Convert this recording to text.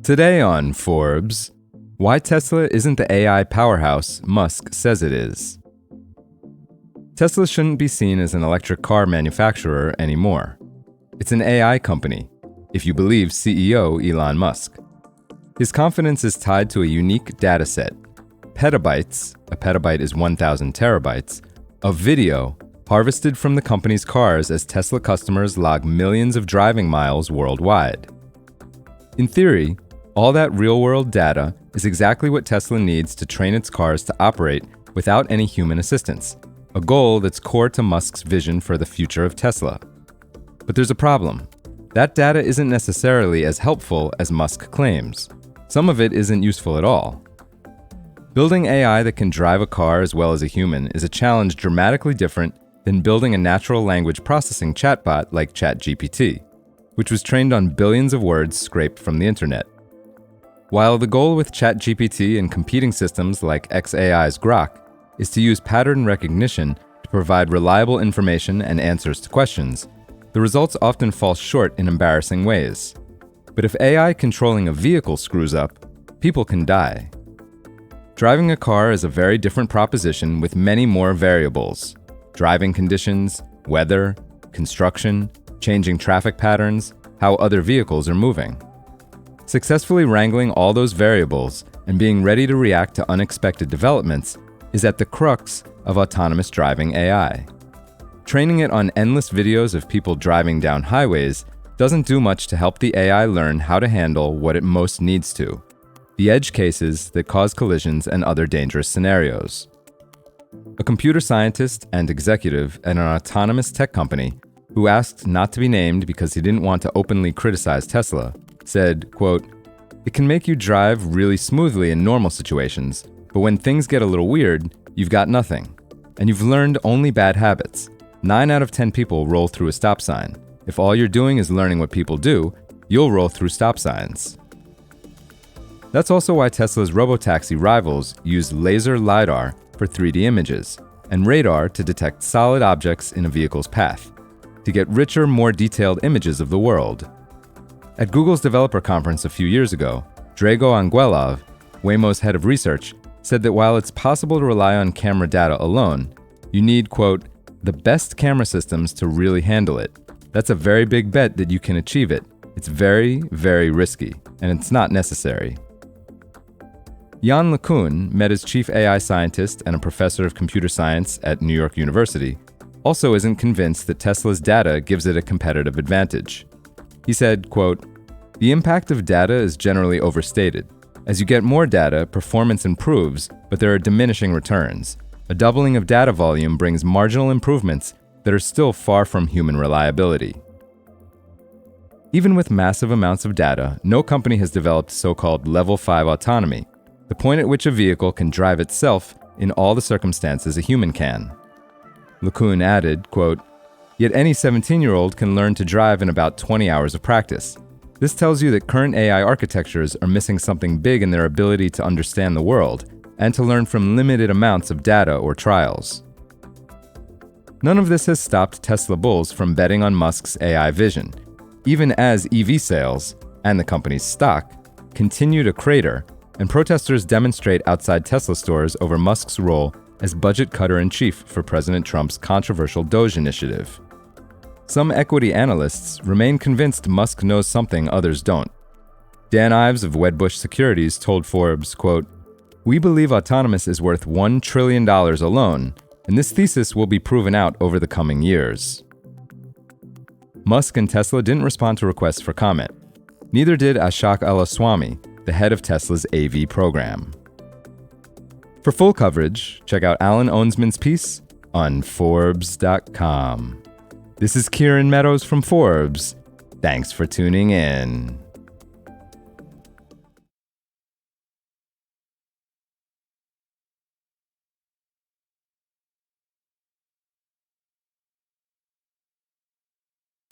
Today on Forbes, why Tesla isn't the AI powerhouse Musk says it is. Tesla shouldn't be seen as an electric car manufacturer anymore. It's an AI company, if you believe CEO Elon Musk. His confidence is tied to a unique data set, petabytes, a petabyte is 1,000 terabytes, of video harvested from the company's cars as Tesla customers log millions of driving miles worldwide. In theory, all that real-world data is exactly what Tesla needs to train its cars to operate without any human assistance, a goal that's core to Musk's vision for the future of Tesla. But there's a problem. That data isn't necessarily as helpful as Musk claims. Some of it isn't useful at all. Building AI that can drive a car as well as a human is a challenge dramatically different than building a natural language processing chatbot like ChatGPT, which was trained on billions of words scraped from the internet. While the goal with ChatGPT and competing systems like xAI's Grok is to use pattern recognition to provide reliable information and answers to questions, the results often fall short in embarrassing ways. But if AI controlling a vehicle screws up, people can die. Driving a car is a very different proposition with many more variables: driving conditions, weather, construction, changing traffic patterns, how other vehicles are moving. Successfully wrangling all those variables and being ready to react to unexpected developments is at the crux of autonomous driving AI. Training it on endless videos of people driving down highways doesn't do much to help the AI learn how to handle what it most needs to: the edge cases that cause collisions and other dangerous scenarios. A computer scientist and executive at an autonomous tech company who asked not to be named because he didn't want to openly criticize Tesla, said, quote, "It can make you drive really smoothly in normal situations, but when things get a little weird, you've got nothing. And you've learned only bad habits. 9 out of 10 people roll through a stop sign. If all you're doing is learning what people do, you'll roll through stop signs." That's also why Tesla's robotaxi rivals use laser LiDAR for 3D images and radar to detect solid objects in a vehicle's path, to get richer, more detailed images of the world. At Google's developer conference a few years ago, Drago Anguelov, Waymo's head of research, said that while it's possible to rely on camera data alone, you need, quote, "the best camera systems to really handle it. That's a very big bet that you can achieve it. It's very, very risky, and it's not necessary." Jan LeCun, Meta's chief AI scientist and a professor of computer science at New York University, also isn't convinced that Tesla's data gives it a competitive advantage. He said, quote, "The impact of data is generally overstated. As you get more data, performance improves, but there are diminishing returns. A doubling of data volume brings marginal improvements that are still far from human reliability." Even with massive amounts of data, no company has developed so-called Level 5 autonomy, the point at which a vehicle can drive itself in all the circumstances a human can. LeCun added, quote, "Yet any 17-year-old can learn to drive in about 20 hours of practice. This tells you that current AI architectures are missing something big in their ability to understand the world and to learn from limited amounts of data or trials." None of this has stopped Tesla bulls from betting on Musk's AI vision, even as EV sales, and the company's stock, continue to crater, and protesters demonstrate outside Tesla stores over Musk's role as budget cutter-in-chief for President Trump's controversial DOGE initiative. Some equity analysts remain convinced Musk knows something others don't. Dan Ives of Wedbush Securities told Forbes, quote, "We believe autonomous is worth $1 trillion alone, and this thesis will be proven out over the coming years." Musk and Tesla didn't respond to requests for comment. Neither did Ashok Alaswamy, the head of Tesla's AV program. For full coverage, check out Alan Owensman's piece on Forbes.com. This is Kieran Meadows from Forbes. Thanks for tuning in.